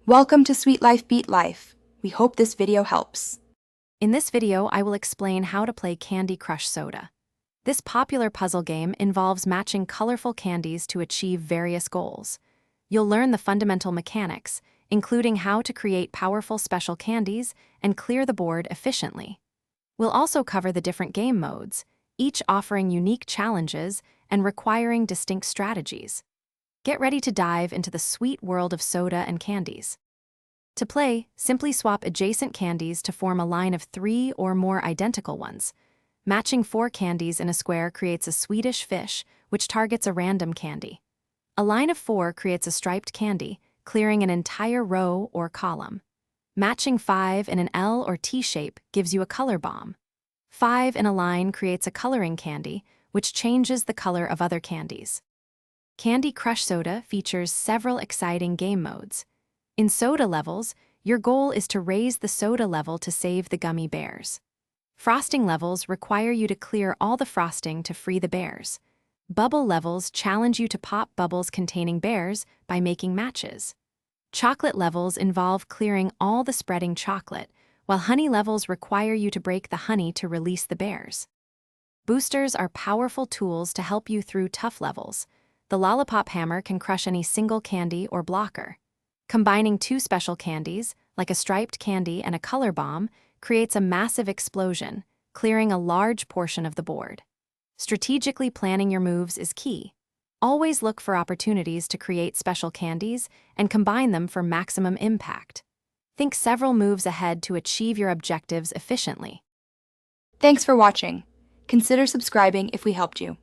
Welcome to Sweet Life Beat Life. We hope this video helps. In this video, I will explain how to play Candy Crush Soda. This popular puzzle game involves matching colorful candies to achieve various goals. You'll learn the fundamental mechanics, including how to create powerful special candies and clear the board efficiently. We'll also cover the different game modes, each offering unique challenges and requiring distinct strategies. Get ready to dive into the sweet world of soda and candies. To play, simply swap adjacent candies to form a line of 3 or more identical ones. Matching 4 candies in a square creates a Swedish fish, which targets a random candy. A line of 4 creates a striped candy, clearing an entire row or column. Matching 5 in an L or T shape gives you a color bomb. 5 in a line creates a coloring candy, which changes the color of other candies. Candy Crush Soda features several exciting game modes. In soda levels, your goal is to raise the soda level to save the gummy bears. Frosting levels require you to clear all the frosting to free the bears. Bubble levels challenge you to pop bubbles containing bears by making matches. Chocolate levels involve clearing all the spreading chocolate, while honey levels require you to break the honey to release the bears. Boosters are powerful tools to help you through tough levels. The lollipop hammer can crush any single candy or blocker. Combining 2 special candies, like a striped candy and a color bomb, creates a massive explosion, clearing a large portion of the board. Strategically planning your moves is key. Always look for opportunities to create special candies and combine them for maximum impact. Think several moves ahead to achieve your objectives efficiently. Thanks for watching. Consider subscribing if we helped you.